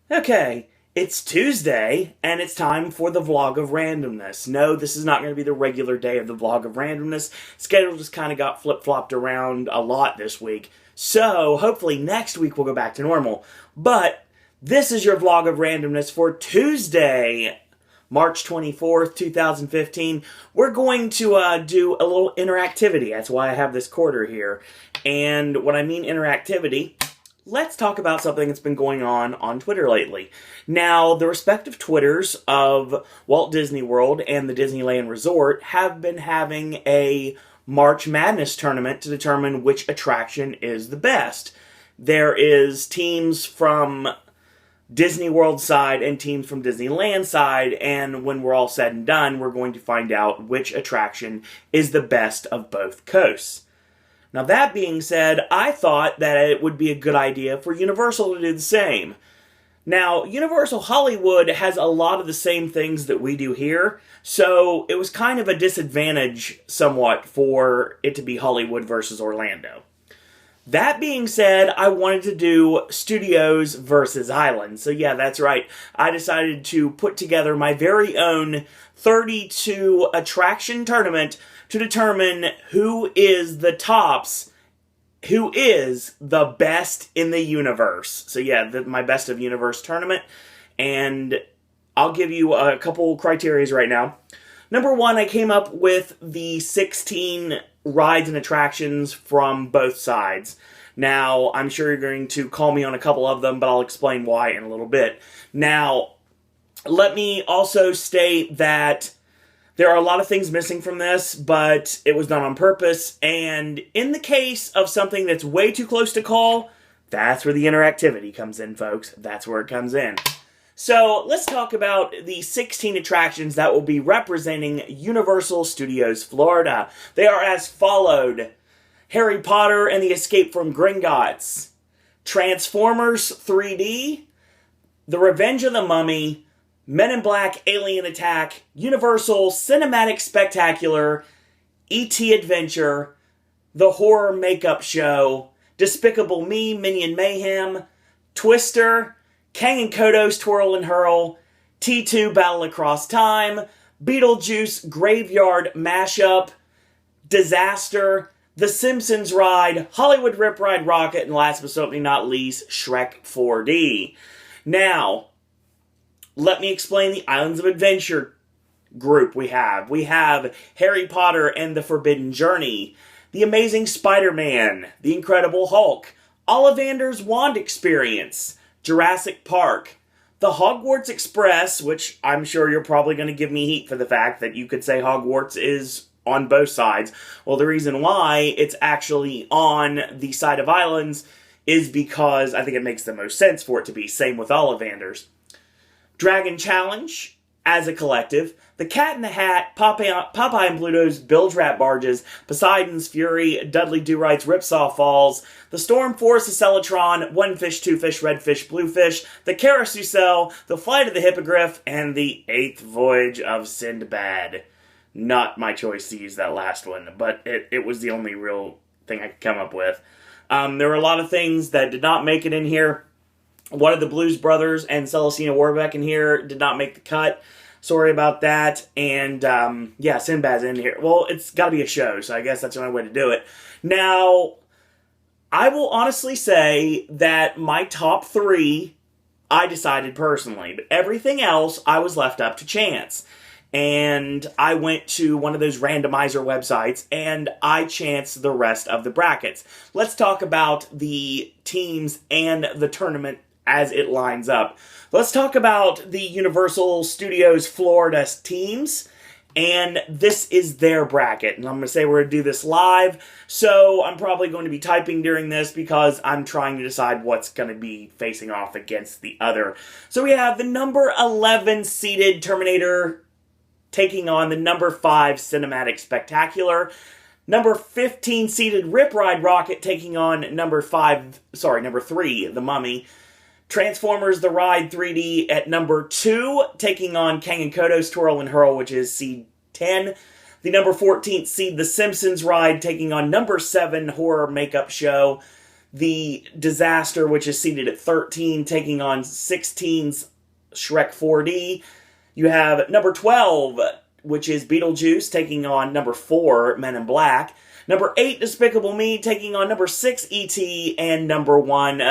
Okay, it's Tuesday, and it's time for the vlog of randomness. No, this is not going to be the regular day of the vlog of randomness. Schedule just kind of got flip-flopped around a lot this week. So, hopefully next week we'll go back to normal. But, this is your vlog of randomness for Tuesday, March 24th, 2015. We're going to do a little interactivity. That's why I have this quarter here. And when I mean interactivity, let's talk about something that's been going on Twitter lately. Now, the respective Twitters of Walt Disney World and the Disneyland Resort have been having a March Madness tournament to determine which attraction is the best. There is teams from Disney World side and teams from Disneyland side, and when we're all said and done, we're going to find out which attraction is the best of both coasts. Now, that being said, I thought that it would be a good idea for Universal to do the same. Now, Universal Hollywood has a lot of the same things that we do here, so it was kind of a disadvantage somewhat for it to be Hollywood versus Orlando. That being said, I wanted to do Studios versus Islands. So yeah, that's right. I decided to put together my very own 32 attraction tournament to determine who is the tops, who is the best in the universe. So yeah, my best of universe tournament. And I'll give you a couple criteria right now. Number one, I came up with the 16 rides and attractions from both sides. Now, I'm sure you're going to call me on a couple of them, but I'll explain why in a little bit. Now, let me also state that there are a lot of things missing from this, but it was done on purpose, and in the case of something that's way too close to call, that's where the interactivity comes in, folks. That's where it comes in. So, let's talk about the 16 attractions that will be representing Universal Studios Florida. They are as followed: Harry Potter and the Escape from Gringotts, Transformers 3D, The Revenge of the Mummy, Men in Black Alien Attack, Universal Cinematic Spectacular, E.T. Adventure, The Horror Makeup Show, Despicable Me, Minion Mayhem, Twister, KANG and KODOS, TWIRL and HURL, T2 Battle Across Time, BEETLEJUICE'S Graveyard Mashup, Disaster, The Simpsons Ride, Hollywood Rip Ride ROCKIT, and last but certainly not least, SHREK 4D. Now, let me explain the Islands of Adventure group we have. We have Harry Potter and the Forbidden Journey, The Amazing Spider-Man, The Incredible Hulk, Ollivander's Wand Experience, Jurassic Park, the Hogwarts Express, which I'm sure you're probably going to give me heat for the fact that you could say Hogwarts is on both sides. Well, the reason why it's actually on the side of Islands is because I think it makes the most sense for it to be. Same with Ollivander's. Dragon Challenge, as a collective, The Cat in the Hat, Popeye and BLUTO'S, Bilge Rat Barges, Poseidon's Fury, Dudley Do-Right's Ripsaw Falls, The Storm Force of Celatron, One Fish, Two Fish, Red Fish, Blue Fish, The Carousel, The Flight of the Hippogriff, and The Eighth Voyage of Sindbad. Not my choice to use that last one, but it was the only real thing I could come up with. There were a lot of things that did not make it in here. One of the Blues Brothers and Celestina Warbeck in here did not make the cut. Sorry about that. And, yeah, Sinbad's in here. Well, it's got to be a show, so I guess that's the only way to do it. Now, I will honestly say that my top three, I decided personally. But everything else, I was left up to chance. And I went to one of those randomizer websites, and I chanced the rest of the brackets. Let's talk about the teams and the tournament as it lines up. Let's talk about the Universal Studios Florida teams, and this is their bracket. And I'm going to say we're going to do this live, so I'm probably going to be typing during this because I'm trying to decide what's going to be facing off against the other. So we have the number 11 seeded Terminator taking on the number 5 Cinematic Spectacular. Number 15 seeded Rip Ride ROCKIT taking on number 3, The Mummy. Transformers The Ride 3D at number 2, taking on KANG and KODOS, TWIRL and HURL, which is seed 10. The number 14th seed The Simpsons Ride taking on number 7 Horror Makeup Show. the Disaster, which is seated at 13, taking on 16's SHREK 4D. You have number 12, which is Beetlejuice, taking on number 4, Men in Black. Number 8, Despicable Me, taking on number 6, E.T., and number 1,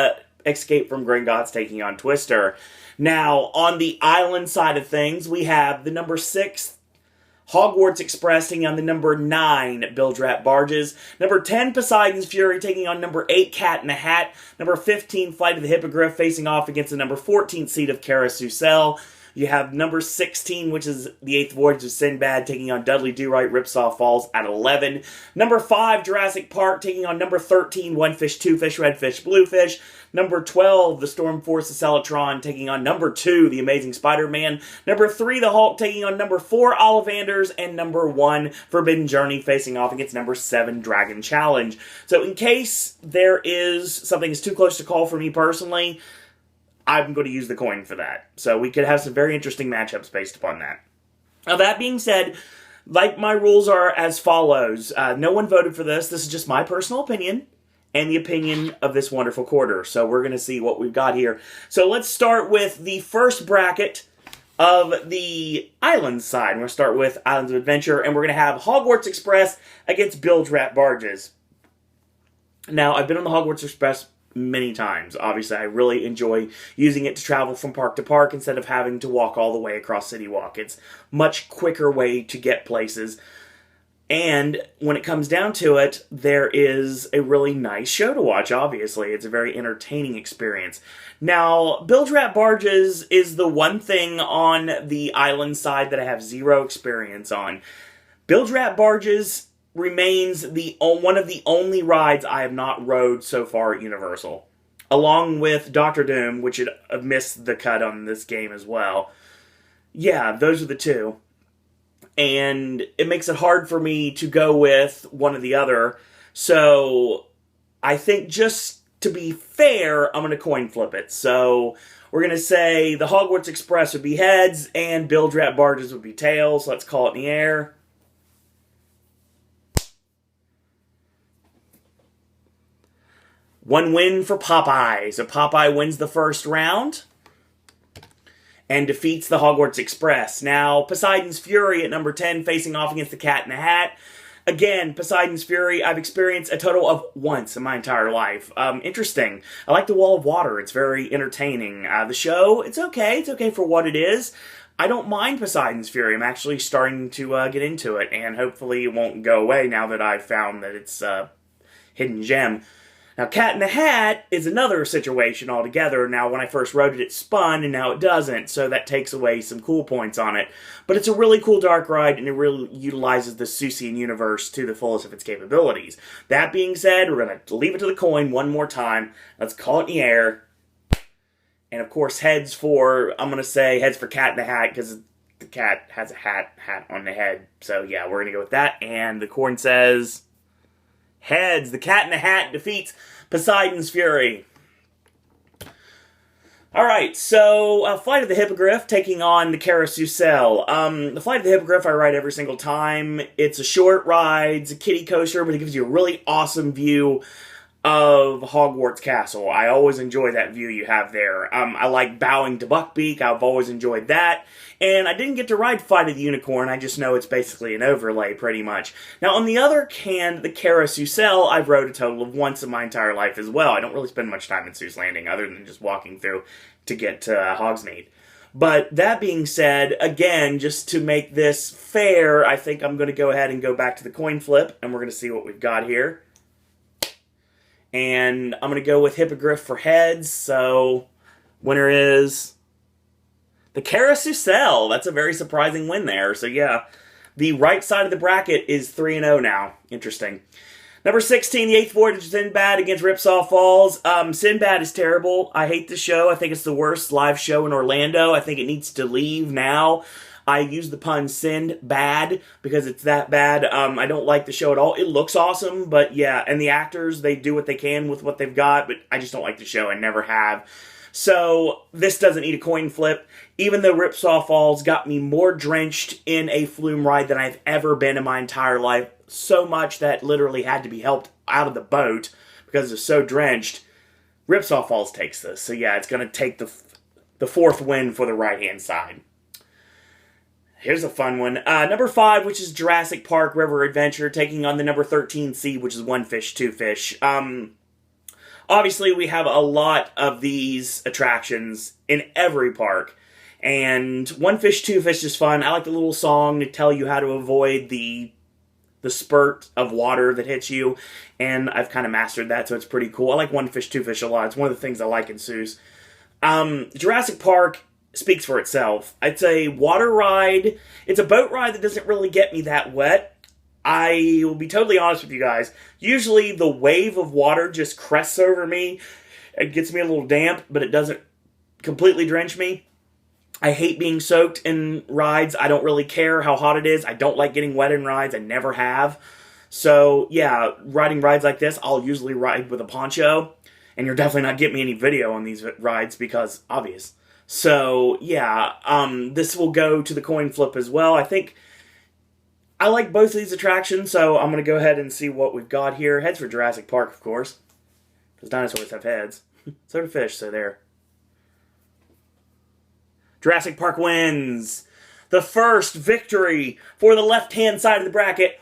Escape from Gringotts, taking on Twister. Now, on the island side of things, we have the number 6, Hogwarts Express, taking on the number 9, BILGE. Number 10, Poseidon's Fury, taking on number 8, Cat in the Hat. Number 15, Flight of the Hippogriff, facing off against the number 14 seed of Carousel. You have number 16, which is the 8th Voyage of Sinbad, taking on Dudley Do-Right, Ripsaw Falls at 11. Number 5, Jurassic Park, taking on number 13, One Fish, Two Fish, Red Fish, Blue Fish. Number 12, The Storm Force of Celatron, taking on number 2, The Amazing Spider-Man. Number 3, The Hulk, taking on number 4, Ollivanders. And number 1, Forbidden Journey, facing off against number 7, Dragon Challenge. So in case there is something that's too close to call for me personally, I'm going to use the coin for that. So we could have some very interesting matchups based upon that. Now, that being said, like my rules are as follows. No one voted for this. This is just my personal opinion and the opinion of this wonderful quarter. So we're going to see what we've got here. So let's start with the first bracket of the island side. We're going to start with Islands of Adventure, and we're going to have Hogwarts Express against BARGES. Now, I've been on the Hogwarts Express many times. Obviously, I really enjoy using it to travel from park to park instead of having to walk all the way across City Walk. It's a much quicker way to get places. And when it comes down to it, there is a really nice show to watch, obviously. It's a very entertaining experience. Now, BARGES is the one thing on the island side that I have zero experience on. BARGES remains one of the only rides I have not rode so far at Universal. Along with Doctor Doom, which I've missed the cut on this game as well. Yeah, those are the two. And it makes it hard for me to go with one or the other. So I think just to be fair, I'm going to coin flip it. So we're going to say the Hogwarts Express would be heads and BARGES would be tails. Let's call it in the air. One win for Popeye. So Popeye wins the first round and defeats the Hogwarts Express. Now, Poseidon's Fury at number 10, facing off against the Cat in the Hat. Again, Poseidon's Fury, I've experienced a total of once in my entire life. Interesting. I like the Wall of Water. It's very entertaining. The show, it's okay. It's okay for what it is. I don't mind Poseidon's Fury. I'm actually starting to get into it, and hopefully it won't go away now that I've found that it's a hidden gem. Now, Cat in the Hat is another situation altogether. Now, when I first rode it, it spun, and now it doesn't, so that takes away some cool points on it. But it's a really cool dark ride, and it really utilizes the Seussian universe to the fullest of its capabilities. That being said, we're going to leave it to the coin one more time. Let's call it in the air. And, of course, I'm going to say heads for Cat in the Hat, because the cat has a hat on the head. So, yeah, we're going to go with that. And the coin says heads. The Cat in the Hat defeats Poseidon's Fury. Alright, so Flight of the Hippogriff taking on the Carousel. The Flight of the Hippogriff I ride every single time. It's a short ride, it's a kiddie coaster, but it gives you a really awesome view of Hogwarts Castle. I always enjoy that view you have there. I like bowing to Buckbeak. I've always enjoyed that. And I didn't get to ride Flight of the Unicorn. I just know it's basically an overlay, pretty much. Now, on the other hand, the Carousel, I've rode a total of once in my entire life as well. I don't really spend much time in Seuss Landing, other than just walking through to get to Hogsmeade. But that being said, again, just to make this fair, I think I'm going to go ahead and go back to the coin flip, and we're going to see what we've got here. And I'm going to go with Hippogriff for heads, so winner is the Carousel. That's a very surprising win there. So yeah, the right side of the bracket is 3-0 now. Interesting. Number 16, the 8th Voyage of Sinbad against Ripsaw Falls. Sinbad is terrible. I hate the show. I think it's the worst live show in Orlando. I think it needs to leave now. I use the pun Sinbad because it's that bad. I don't like the show at all. It looks awesome, but yeah, and the actors, they do what they can with what they've got, but I just don't like the show. I never have. So this doesn't need a coin flip. Even though Ripsaw Falls got me more drenched in a flume ride than I've ever been in my entire life, so much that literally had to be helped out of the boat because it's so drenched, Ripsaw Falls takes this. So yeah, it's going to take the fourth win for the right-hand side. Here's a fun one. Number 5, which is Jurassic Park River Adventure, taking on the number 13 seed, which is One Fish, Two Fish. Obviously, we have a lot of these attractions in every park. And One Fish, Two Fish is fun. I like the little song to tell you how to avoid the spurt of water that hits you. And I've kind of mastered that, so it's pretty cool. I like One Fish, Two Fish a lot. It's one of the things I like in zoos. Jurassic Park speaks for itself. It's a water ride. It's a boat ride that doesn't really get me that wet. I will be totally honest with you guys. Usually the wave of water just crests over me. It gets me a little damp, but it doesn't completely drench me. I hate being soaked in rides. I don't really care how hot it is. I don't like getting wet in rides. I never have. So, yeah, riding rides like this, I'll usually ride with a poncho. And you're definitely not getting me any video on these rides because, obvious. So, yeah, this will go to the coin flip as well. I think I like both of these attractions, so I'm going to go ahead and see what we've got here. Heads for Jurassic Park, of course, because dinosaurs have heads. So do fish, so there. Jurassic Park wins the first victory for the left-hand side of the bracket.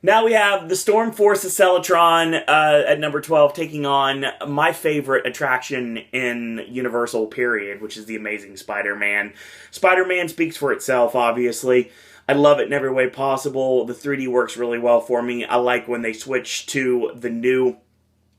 Now we have the Storm Force Accelatron at number 12 taking on my favorite attraction in Universal, period, which is the Amazing Spider-Man. Spider-Man speaks for itself, obviously. I love it in every way possible. The 3D works really well for me. I like when they switch to the new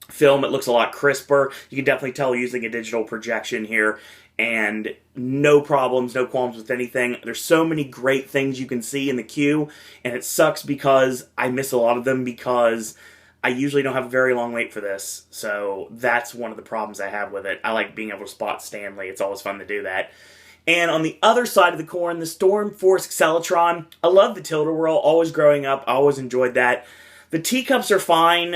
film. It looks a lot crisper. You can definitely tell using a digital projection here. And no problems, no qualms with anything. There's so many great things you can see in the queue, and it sucks because I miss a lot of them because I usually don't have a very long wait for this. So that's one of the problems I have with it. I like being able to spot Stanley. It's always fun to do that. And on the other side of the coin, the Storm Force Accelatron. I love the Tilt-A-Whirl. Always growing up, I always enjoyed that. The teacups are fine.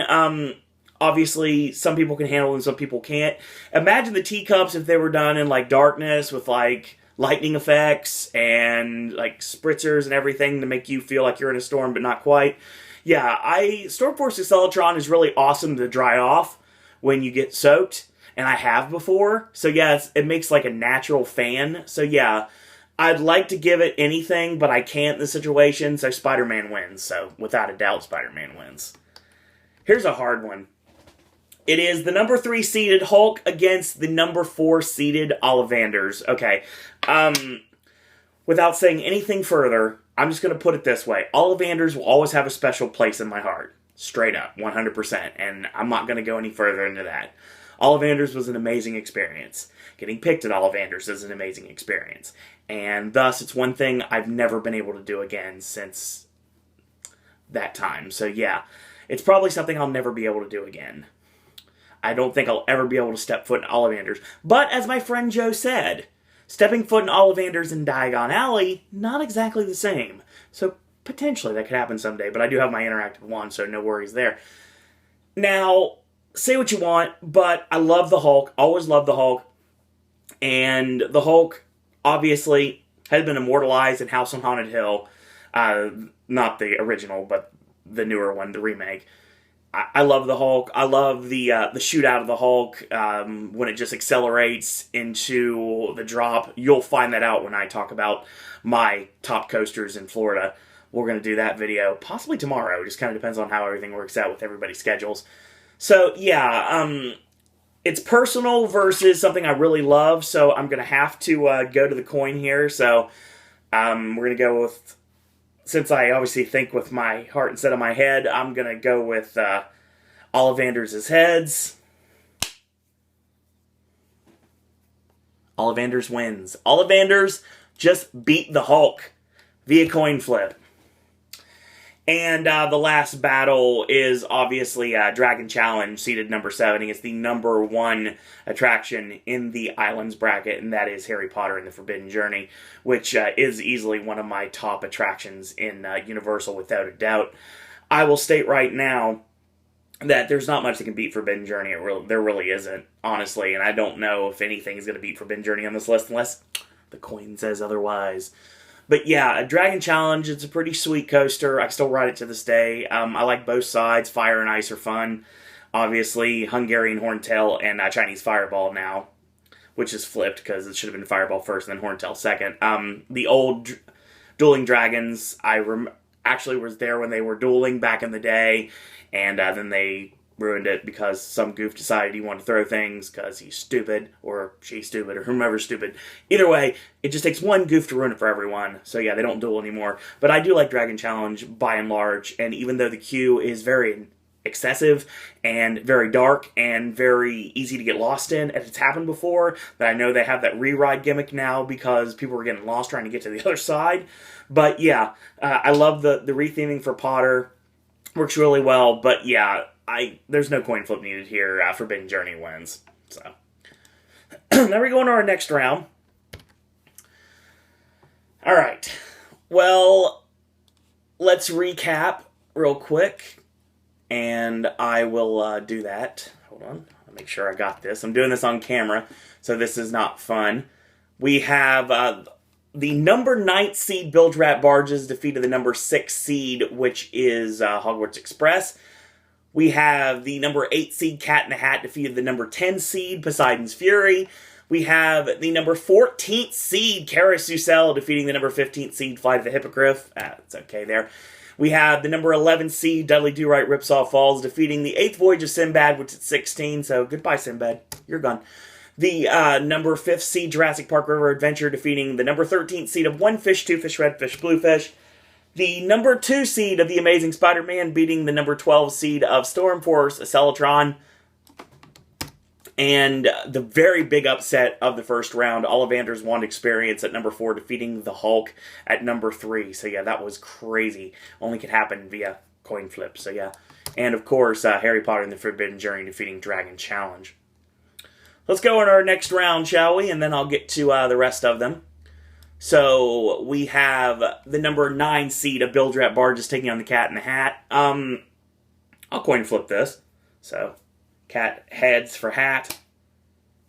Obviously, some people can handle them, some people can't. Imagine the teacups if they were done in, like, darkness with, like, lightning effects and, like, spritzers and everything to make you feel like you're in a storm, but not quite. Yeah, Storm Force Accelatron is really awesome to dry off when you get soaked, and I have before. So, yeah, it makes, like, a natural fan. So, yeah, I'd like to give it anything, but I can't in this situation, so Spider-Man wins. So, without a doubt, Spider-Man wins. Here's a hard one. It is the number 3 seeded Hulk against the number 4 seeded Ollivanders. Okay, without saying anything further, I'm just going to put it this way. Ollivanders will always have a special place in my heart. Straight up, 100%. And I'm not going to go any further into that. Ollivanders was an amazing experience. Getting picked at Ollivanders is an amazing experience. And thus, it's one thing I've never been able to do again since that time. So yeah, it's probably something I'll never be able to do again. I don't think I'll ever be able to step foot in Ollivanders. But, as my friend Joe said, stepping foot in Ollivanders in Diagon Alley, not exactly the same. So, potentially that could happen someday. But I do have my interactive one, so no worries there. Now, say what you want, but I love the Hulk. Always loved the Hulk. And the Hulk, obviously, has been immortalized in House on Haunted Hill. Not the original, but the newer one, the remake. I love the Hulk. I love the shootout of the Hulk when it just accelerates into the drop. You'll find that out when I talk about my top coasters in Florida. We're going to do that video possibly tomorrow. It just kind of depends on how everything works out with everybody's schedules. So, yeah, it's personal versus something I really love, so I'm going to have to go to the coin here. So, we're going to go with... Since I obviously think with my heart instead of my head, I'm going to go with Ollivanders' heads. Ollivanders wins. Ollivanders just beat the Hulk via coin flip. And the last battle is obviously Dragon Challenge, seeded number 7. It's the number 1 attraction in the Islands bracket, and that is Harry Potter and the Forbidden Journey, which is easily one of my top attractions in Universal, without a doubt. I will state right now that there's not much that can beat Forbidden Journey. There really isn't, honestly, and I don't know if anything is going to beat Forbidden Journey on this list unless the coin says otherwise. But yeah, a Dragon Challenge, it's a pretty sweet coaster. I still ride it to this day. I like both sides. Fire and ice are fun. Obviously, Hungarian Horntail and Chinese Fireball now, which is flipped because it should have been Fireball first and then Horntail second. The old Dueling Dragons, actually was there when they were dueling back in the day, and then they ruined it because some goof decided he wanted to throw things because he's stupid, or she's stupid, or whomever's stupid. Either way, it just takes one goof to ruin it for everyone. So yeah, they don't duel anymore. But I do like Dragon Challenge by and large, and even though the queue is very excessive and very dark and very easy to get lost in, and it's happened before, that I know they have that re-ride gimmick now because people were getting lost trying to get to the other side. But yeah, I love the retheming for Potter. Works really well, but yeah, there's no coin flip needed here. Forbidden Journey wins. So now we're going to our next round. All right. Well, let's recap real quick, and I will do that. Hold on. I'll make sure I got this. I'm doing this on camera, so this is not fun. We have the number 9th seed Bilge Rat Barges defeated the number 6 seed, which is Hogwarts Express. We have the number 8 seed Cat in the Hat defeated the number 10 seed Poseidon's Fury. We have the number 14th seed Carousel defeating the number 15th seed Flight of the Hippogriff. It's okay there. We have the number 11 seed Dudley Do-Right Ripsaw Falls defeating the 8th Voyage of Sinbad, which is 16, so goodbye Sinbad, you're gone. The number 5th seed Jurassic Park River Adventure defeating the number 13th seed of One Fish, Two Fish, Red Fish, Blue Fish. The number 2 seed of The Amazing Spider-Man beating the number 12 seed of Storm Force, Celatron. And the very big upset of the first round, Ollivander's Wand Experience at number 4 defeating the Hulk at number 3. So yeah, that was crazy. Only could happen via coin flip, so yeah. And of course, Harry Potter and the Forbidden Journey defeating Dragon Challenge. Let's go in our next round, shall we? And then I'll get to the rest of them. So, we have the number 9 seed of Bilge Rat Barges taking on the Cat in the Hat. I'll coin flip this. So, Cat heads for Hat.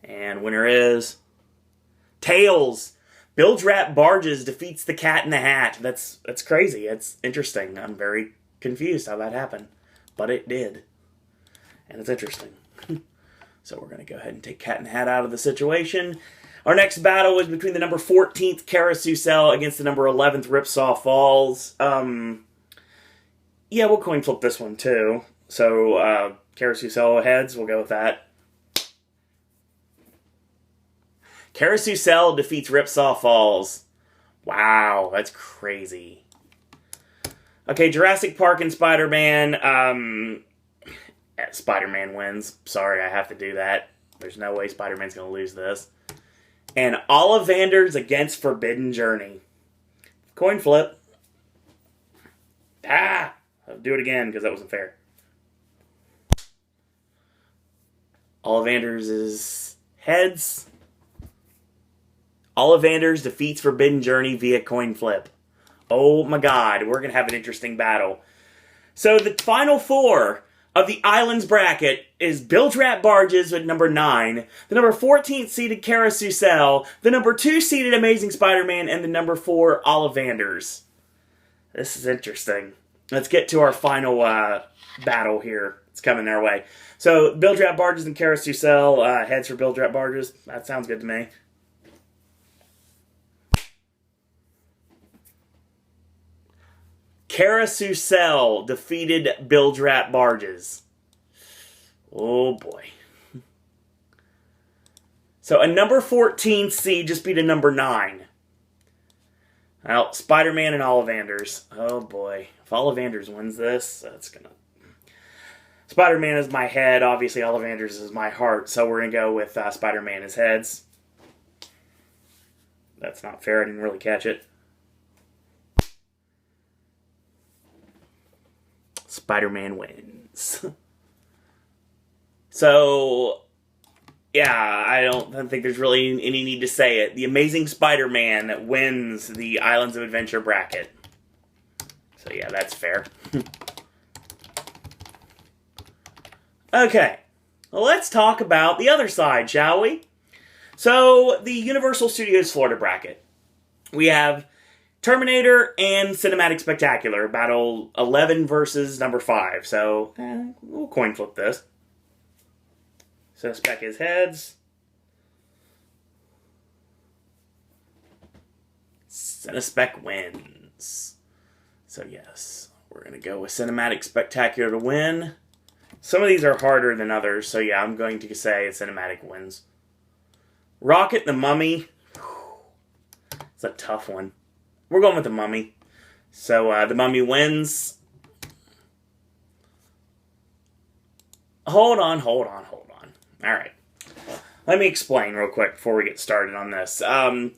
And winner is Tails. Bilge Rat Barges defeats the Cat in the Hat. That's crazy. It's interesting. I'm very confused how that happened. But it did. And it's interesting. So we're going to go ahead and take Cat in the Hat out of the situation. Our next battle was between the number 14th Carousel against the number 11th Ripsaw Falls. Yeah, we'll coin flip this one too. So, Carousel heads, we'll go with that. Carousel defeats Ripsaw Falls. Wow, that's crazy. Okay, Jurassic Park and Spider-Man, Spider-Man wins. Sorry, I have to do that. There's no way Spider-Man's going to lose this. And Ollivander's against Forbidden Journey. Coin flip. I'll do it again because that wasn't fair. Ollivander's is heads. Ollivander's defeats Forbidden Journey via coin flip. Oh my god, we're going to have an interesting battle. So the final 4 of the Islands bracket is Bilge Rat Barges with number 9, the number 14th seeded Carousel, the number 2 seeded Amazing Spider-Man, and the number 4 Ollivander's. This is interesting. Let's get to our final battle here. It's coming their way. So, Bilge Rat Barges and Carousel, heads for Bilge Rat Barges. That sounds good to me. Carousel defeated Bilge Rat Barges. Oh boy. So a number 14 seed just beat a number 9. Well, Spider-Man and Ollivander's. Oh boy. If Ollivander's wins this, that's gonna... Spider-Man is my head. Obviously, Ollivander's is my heart. So we're gonna go with Spider-Man as heads. That's not fair. I didn't really catch it. Spider-Man wins. So, yeah, I don't think there's really any need to say it. The Amazing Spider-Man wins the Islands of Adventure bracket. So, yeah, that's fair. Okay, well, let's talk about the other side, shall we? So, the Universal Studios Florida bracket. We have Terminator and Cinematic Spectacular. Battle 11 versus number 5. So, we'll coin flip this. So, spec is heads. Cinespec wins. So, yes. We're going to go with Cinematic Spectacular to win. Some of these are harder than others. So, yeah, I'm going to say Cinematic wins. ROCKIT, The Mummy. It's a tough one. We're going with The Mummy. So, The Mummy wins. Hold on. Alright. Let me explain real quick before we get started on this.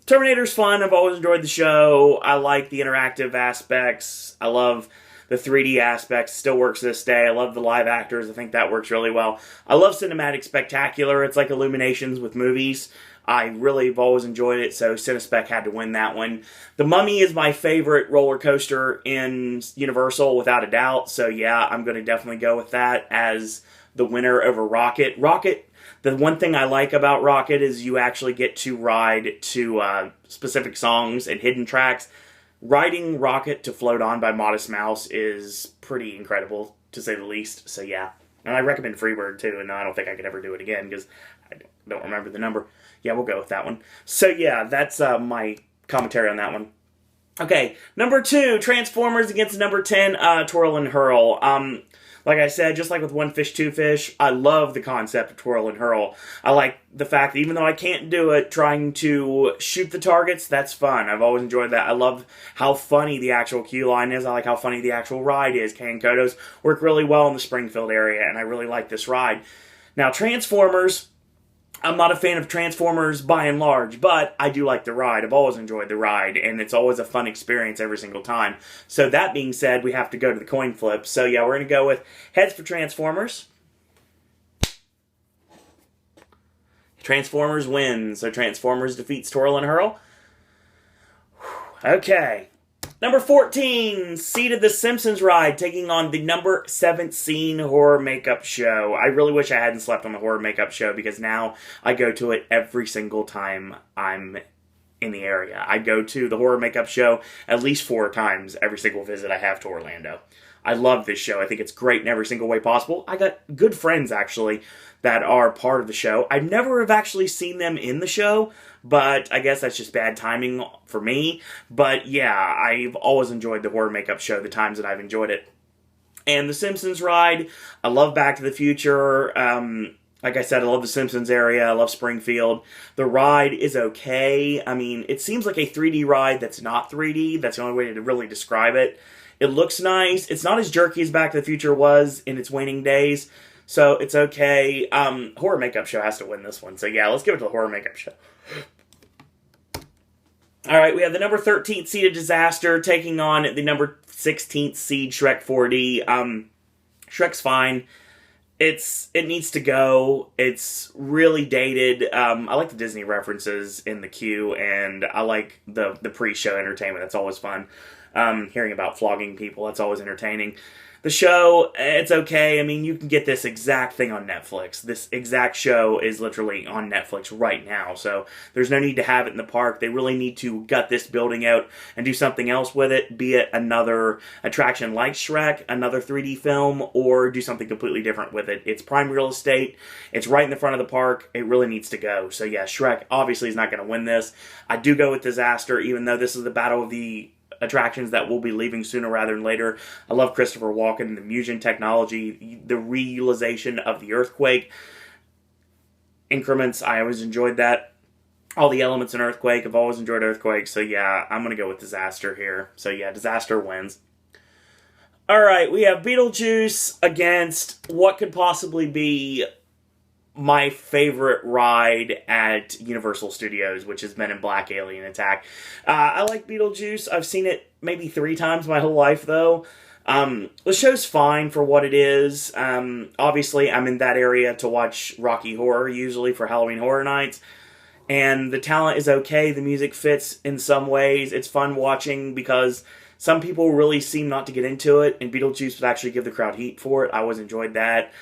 Terminator's fun. I've always enjoyed the show. I like the interactive aspects. I love the 3D aspects. Still works to this day. I love the live actors. I think that works really well. I love Cinematic Spectacular. It's like Illuminations with movies. I really have always enjoyed it, so Cinespec had to win that one. The Mummy is my favorite roller coaster in Universal, without a doubt. So yeah, I'm going to definitely go with that as the winner over ROCKIT. ROCKIT, the one thing I like about ROCKIT is you actually get to ride to specific songs and hidden tracks. Riding ROCKIT to Float On by Modest Mouse is pretty incredible, to say the least. So yeah, and I recommend Freebird too, and I don't think I could ever do it again because I don't remember the number. Yeah, we'll go with that one. So yeah, that's my commentary on that one. Okay, number 2, Transformers against number 10, TWIRL and HURL. Like I said, just like with One Fish, Two Fish, I love the concept of TWIRL and HURL. I like the fact that even though I can't do it, trying to shoot the targets, that's fun. I've always enjoyed that. I love how funny the actual queue line is. I like how funny the actual ride is. KANG KODOS work really well in the Springfield area, and I really like this ride. Now, Transformers, I'm not a fan of Transformers by and large, but I do like the ride. I've always enjoyed the ride, and it's always a fun experience every single time. So that being said, we have to go to the coin flip. So yeah, we're going to go with heads for Transformers. Transformers wins. So Transformers defeats TWIRL and HURL. Okay. Number 14, Seed the Simpsons ride, taking on the number 17 horror makeup show. I really wish I hadn't slept on the horror makeup show because now I go to it every single time I'm in the area. I go to the horror makeup show at least 4 times every single visit I have to Orlando. I love this show. I think it's great in every single way possible. I got good friends, actually, that are part of the show. I never have actually seen them in the show, but I guess that's just bad timing for me. But yeah, I've always enjoyed the horror makeup show the times that I've enjoyed it. And the Simpsons ride, I love Back to the Future. Like I said, I love the Simpsons area. I love Springfield. The ride is okay. I mean, it seems like a 3D ride that's not 3D. That's the only way to really describe it. It looks nice. It's not as jerky as Back to the Future was in its waning days, so it's okay. Horror makeup show has to win this one. So yeah, let's give it to the horror makeup show. Alright, we have the number 13th seeded Disaster taking on the number 16th seed Shrek 4D. Shrek's fine. It needs to go. It's really dated. I like the Disney references in the queue, and I like the pre-show entertainment. That's always fun. Hearing about flogging people, that's always entertaining. The show, it's okay. I mean, you can get this exact thing on Netflix. This exact show is literally on Netflix right now, so there's no need to have it in the park. They really need to gut this building out and do something else with it, be it another attraction like Shrek, another 3D film, or do something completely different with it. It's prime real estate. It's right in the front of the park. It really needs to go. So yeah, Shrek obviously is not going to win this. I do go with Disaster, even though this is the battle of the attractions that will be leaving sooner rather than later. I love Christopher Walken, the Musion technology, the reutilization of the earthquake increments. I always enjoyed that. All the elements in Earthquake. I've always enjoyed Earthquake. So yeah, I'm going to go with Disaster here. So yeah, Disaster wins. Alright, we have Beetlejuice against what could possibly be my favorite ride at Universal Studios, which is Men in Black Alien Attack. I like Beetlejuice. I've seen it maybe 3 times my whole life, though. The show's fine for what it is. Obviously, I'm in that area to watch Rocky Horror, usually for Halloween Horror Nights. And the talent is okay. The music fits in some ways. It's fun watching because some people really seem not to get into it, and Beetlejuice would actually give the crowd heat for it. I always enjoyed that.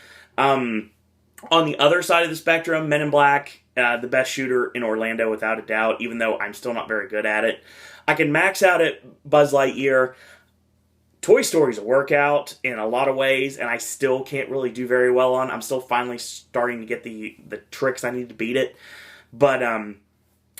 On the other side of the spectrum, Men in Black, the best shooter in Orlando without a doubt, even though I'm still not very good at it. I can max out at Buzz Lightyear. Toy Story's a workout in a lot of ways, and I still can't really do very well on. I'm still finally starting to get the tricks I need to beat it. But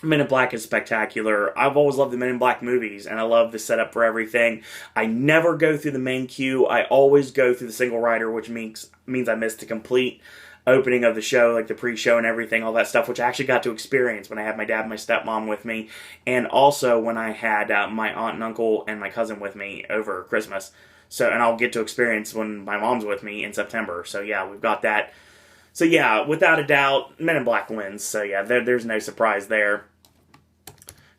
Men in Black is spectacular. I've always loved the Men in Black movies, and I love the setup for everything. I never go through the main queue. I always go through the single rider, which means I miss the complete opening of the show, like the pre-show and everything, all that stuff, which I actually got to experience when I had my dad and my stepmom with me, and also when I had my aunt and uncle and my cousin with me over Christmas. So, and I'll get to experience when my mom's with me in September. So yeah, we've got that. So yeah, without a doubt, Men in Black wins. So yeah, there's no surprise there.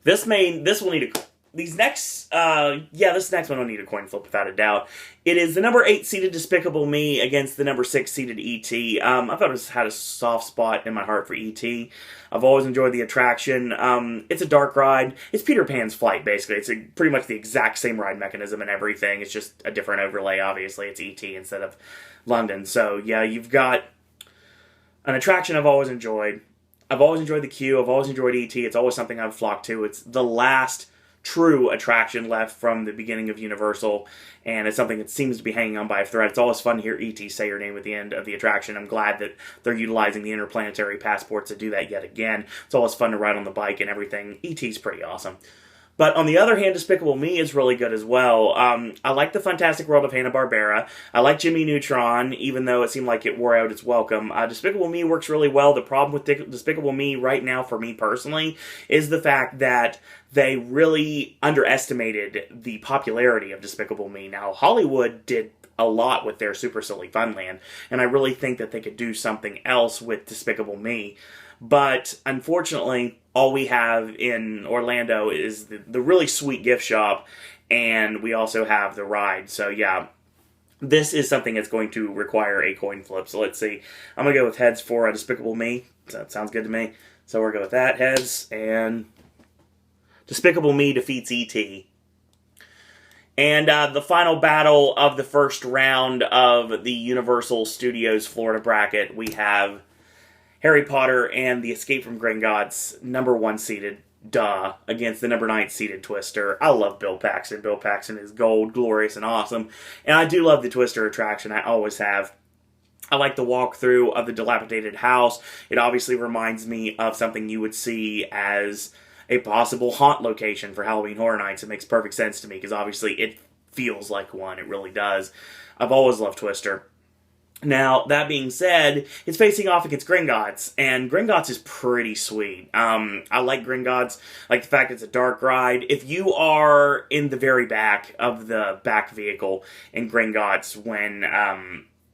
This will need a... This next one will need a coin flip without a doubt. It is the number 8 seeded Despicable Me against the number 6 seeded E.T. I thought it had a soft spot in my heart for E.T. I've always enjoyed the attraction. It's a dark ride. It's Peter Pan's Flight, basically. It's pretty much the exact same ride mechanism and everything. It's just a different overlay, obviously. It's E.T. instead of London. So, yeah, you've got an attraction I've always enjoyed. I've always enjoyed the queue. I've always enjoyed E.T. It's always something I've flocked to. It's the last true attraction left from the beginning of Universal, and it's something that seems to be hanging on by a thread. It's always fun to hear E.T. say your name at the end of the attraction. I'm glad that they're utilizing the interplanetary passports to do that yet again. It's always fun to ride on the bike and everything. E.T.'s pretty awesome. But on the other hand, Despicable Me is really good as well. I like the Fantastic World of Hanna-Barbera. I like Jimmy Neutron, even though it seemed like it wore out its welcome. Despicable Me works really well. The problem with Despicable Me right now, for me personally, is the fact that they really underestimated the popularity of Despicable Me. Now, Hollywood did a lot with their Super Silly Funland, and I really think that they could do something else with Despicable Me. But, unfortunately, all we have in Orlando is the really sweet gift shop, and we also have the ride. So, yeah, this is something that's going to require a coin flip. So, let's see. I'm going to go with heads for Despicable Me. So that sounds good to me. So, we'll go with that. Heads, and Despicable Me defeats E.T. And the final battle of the first round of the Universal Studios Florida bracket, we have Harry Potter and the Escape from Gringotts, number 1 seeded, against the number 9 seeded Twister. I love Bill Paxton. Bill Paxton is gold, glorious, and awesome. And I do love the Twister attraction. I always have. I like the walkthrough of the dilapidated house. It obviously reminds me of something you would see as a possible haunt location for Halloween Horror Nights. It makes perfect sense to me, because obviously it feels like one. It really does. I've always loved Twister. Now, that being said, it's facing off against Gringotts, and Gringotts is pretty sweet. I like Gringotts, like the fact it's a dark ride. If you are in the very back of the back vehicle in Gringotts when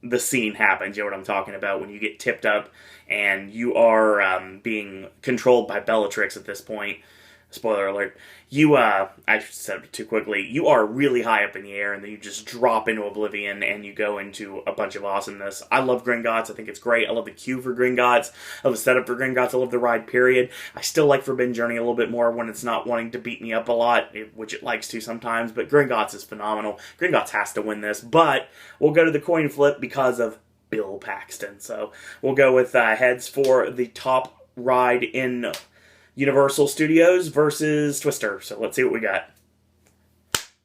the scene happens, you know what I'm talking about, when you get tipped up and you are being controlled by Bellatrix at this point. Spoiler alert. I said it too quickly. You are really high up in the air, and then you just drop into oblivion, and you go into a bunch of awesomeness. I love Gringotts. I think it's great. I love the queue for Gringotts. I love the setup for Gringotts. I love the ride, period. I still like Forbidden Journey a little bit more when it's not wanting to beat me up a lot, which it likes to sometimes, but Gringotts is phenomenal. Gringotts has to win this, but we'll go to the coin flip because of Bill Paxton. So we'll go with heads for the top ride in Universal Studios versus Twister. So let's see what we got.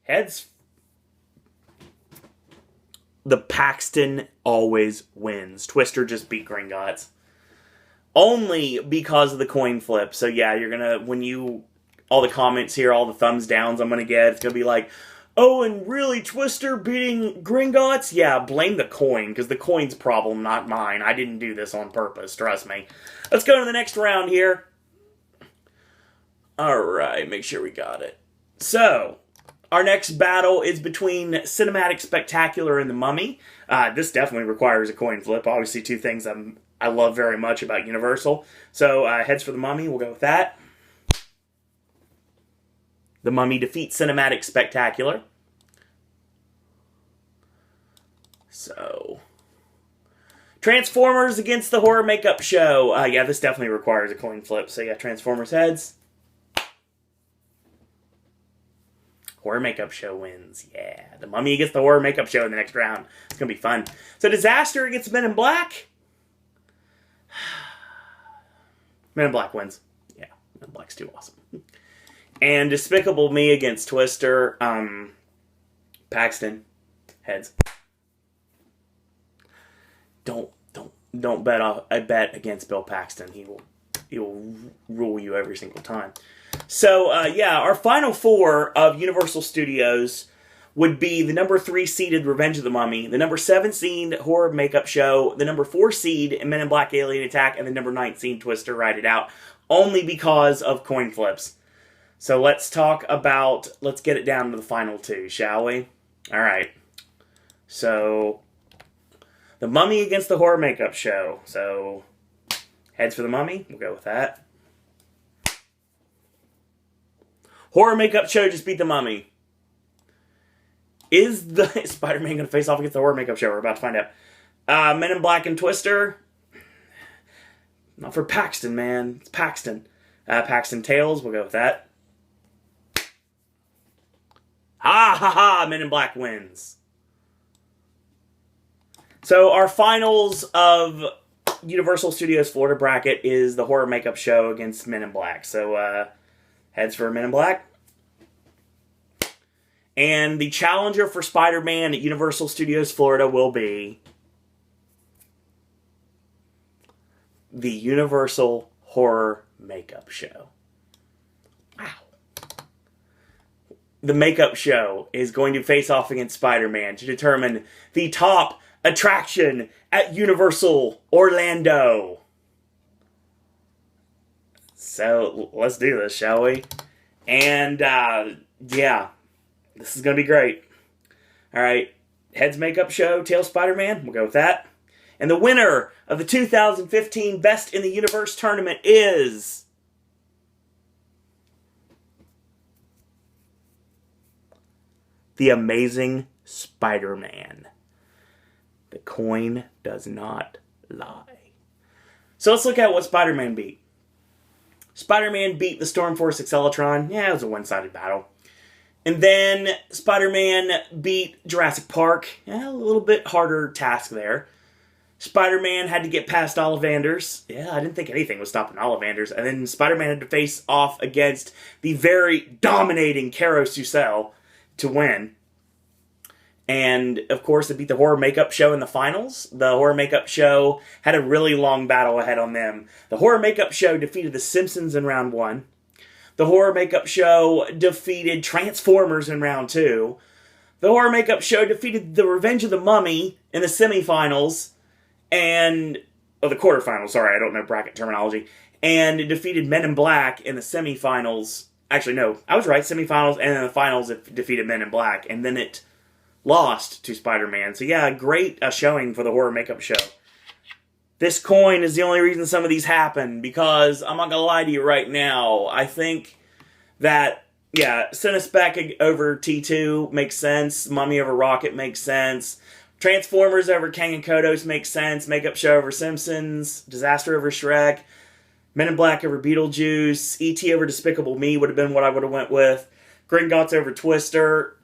Heads. The Paxton always wins. Twister just beat Gringotts. Only because of the coin flip. So yeah, you're gonna, all the comments here, all the thumbs downs I'm gonna get, it's gonna be like, oh, and really, Twister beating Gringotts? Yeah, blame the coin, because the coin's problem, not mine. I didn't do this on purpose, trust me. Let's go to the next round here. Alright, make sure we got it. So, our next battle is between Cinematic Spectacular and The Mummy. This definitely requires a coin flip. Obviously, two things I love very much about Universal. So, heads for The Mummy, we'll go with that. The Mummy defeats Cinematic Spectacular. So, Transformers against the Horror Makeup Show. Yeah, this definitely requires a coin flip. So, yeah, Transformers heads. Horror Makeup Show wins. Yeah. The Mummy gets the Horror Makeup Show in the next round. It's going to be fun. So Disaster against Men in Black. Men in Black wins. Yeah. Men in Black's too awesome. And Despicable Me against Twister. Paxton. Heads. Don't bet a bet against Bill Paxton. He will rule you every single time. So yeah, our final four of Universal Studios would be the number 3 seeded Revenge of the Mummy, the number 7 seed Horror Makeup Show, the number 4 seed Men in Black Alien Attack, and the number 9 seed Twister Ride It Out, only because of coin flips. So let's get it down to the final 2, shall we? Alright. So, the Mummy against the Horror Makeup Show. So, heads for the Mummy. We'll go with that. Horror Makeup Show just beat the Mummy. Is the Spider-Man going to face off against the Horror Makeup Show? We're about to find out. Men in Black and Twister. Not for Paxton, man. It's Paxton. Paxton Tails. We'll go with that. Ha ha ha! Men in Black wins. So our finals of Universal Studios Florida bracket is the Horror Makeup Show against Men in Black. So heads for Men in Black. And the challenger for Spider-Man at Universal Studios Florida will be the Universal Horror Makeup Show. Wow. The Makeup Show is going to face off against Spider-Man to determine the top attraction at Universal Orlando. So, let's do this, shall we? And, yeah. This is going to be great. Alright. Heads Makeup Show, Tails Spider-Man. We'll go with that. And the winner of the 2015 Best in the Universe tournament is The Amazing Spider-Man. The coin does not lie. So let's look at what Spider-Man beat. Spider-Man beat the Storm Force Acceleron. Yeah, it was a one-sided battle. And then Spider-Man beat Jurassic Park. Yeah, a little bit harder task there. Spider-Man had to get past Ollivanders. Yeah, I didn't think anything was stopping Ollivanders. And then Spider-Man had to face off against the very dominating Caroussel to win. And, of course, it beat the Horror Makeup Show in the finals. The Horror Makeup Show had a really long battle ahead on them. The Horror Makeup Show defeated the Simpsons in round 1. The Horror Makeup Show defeated Transformers in round 2. The Horror Makeup Show defeated the Revenge of the Mummy in the semifinals. And, the quarterfinals, sorry, I don't know bracket terminology. And it defeated Men in Black in the semifinals. Actually, no, I was right, semifinals, and in the finals it defeated Men in Black. And then it lost to Spider-Man. So yeah, great showing for the Horror Makeup Show. This coin is the only reason some of these happen, because I'm not going to lie to you right now. I think that, yeah, Cinespec over T2 makes sense. Mummy over Rocket makes sense. Transformers over KANG and KODOS makes sense. Makeup Show over Simpsons. Disaster over SHREK. Men in Black over BEETLEJUICE. E.T. over Despicable Me would have been what I would have went with. GRINGOTTS over Twister.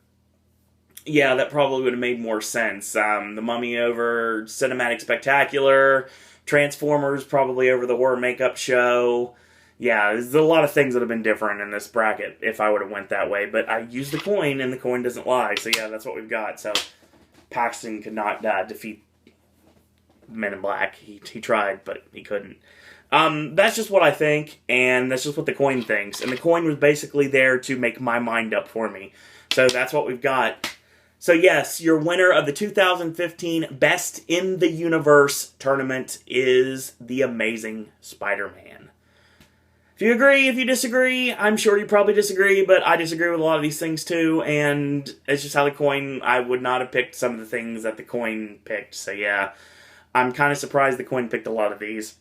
Yeah, that probably would have made more sense. The Mummy over Cinematic Spectacular. Transformers probably over the Horror Makeup Show. Yeah, there's a lot of things that have been different in this bracket if I would have went that way. But I used the coin, and the coin doesn't lie. So yeah, that's what we've got. So Paxton could not defeat Men in Black. He tried, but he couldn't. That's just what I think, and that's just what the coin thinks. And the coin was basically there to make my mind up for me. So that's what we've got. So yes, your winner of the 2015 Best in the Universe tournament is The Amazing Spider-Man. If you agree, if you disagree, I'm sure you probably disagree, but I disagree with a lot of these things too, and it's just how the coin, I would not have picked some of the things that the coin picked, so yeah. I'm kind of surprised the coin picked a lot of these.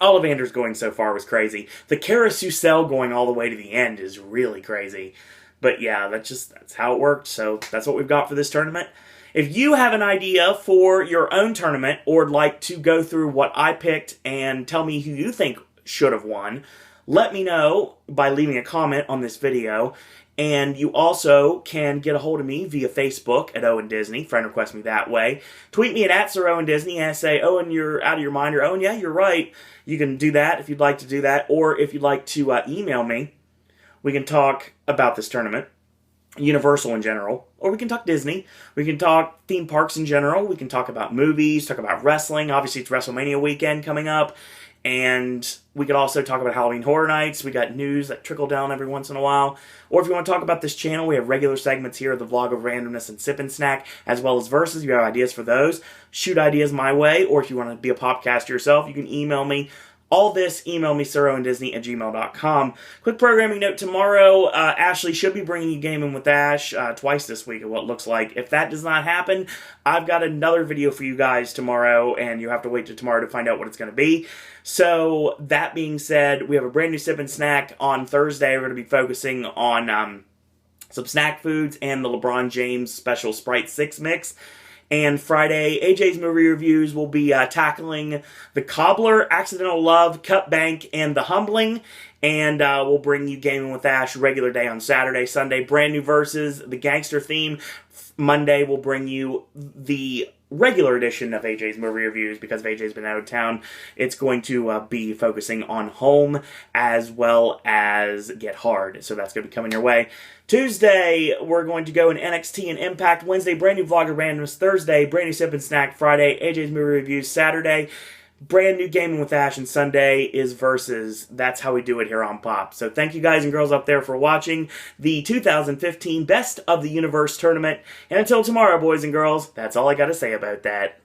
Ollivander's going so far was crazy. The Caroussel going all the way to the end is really crazy. But yeah, that's how it worked, so that's what we've got for this tournament. If you have an idea for your own tournament, or would like to go through what I picked and tell me who you think should have won, let me know by leaving a comment on this video. And you also can get a hold of me via Facebook at Owen Disney. Friend request me that way. Tweet me at @SirOwenDisney and say, Owen, you're out of your mind, or Owen, yeah, you're right. You can do that if you'd like to do that, or if you'd like to email me. We can talk about this tournament, Universal in general, or we can talk Disney. We can talk theme parks in general. We can talk about movies, talk about wrestling. Obviously, it's WrestleMania weekend coming up. And we could also talk about Halloween Horror Nights. We got news that trickle down every once in a while. Or if you want to talk about this channel, we have regular segments here of the Vlog of Randomness and Sip and Snack, as well as Versus. If you have ideas for those, shoot ideas my way. Or if you want to be a popcaster yourself, you can email me. All this, email me, surroanddisney@gmail.com. Quick programming note, tomorrow, Ashley should be bringing you Gaming with Ash twice this week, of what looks like. If that does not happen, I've got another video for you guys tomorrow, and you have to wait till tomorrow to find out what it's going to be. So, that being said, we have a brand new Sip and Snack on Thursday. We're going to be focusing on some snack foods and the LeBron James special Sprite 6 mix. And Friday, AJ's movie reviews will be tackling The Cobbler, Accidental Love, Cut Bank, and The Humbling. And we'll bring you Gaming with Ash regular day on Saturday. Sunday, brand new Versus, the gangster theme. Monday, we'll bring you the regular edition of AJ's movie reviews because AJ's been out of town. It's going to be focusing on home as well as Get Hard. So that's going to be coming your way. Tuesday, we're going to go in NXT and Impact. Wednesday, brand new Vlog of Randomness. Thursday, brand new Sip and Snack. Friday, AJ's movie reviews. Saturday, brand new Gaming with Ash. And Sunday is Versus. That's how we do it here on Pop. So thank you guys and girls up there for watching the 2015 Best of the Universe Tournament. And until tomorrow, boys and girls, that's all I got to say about that.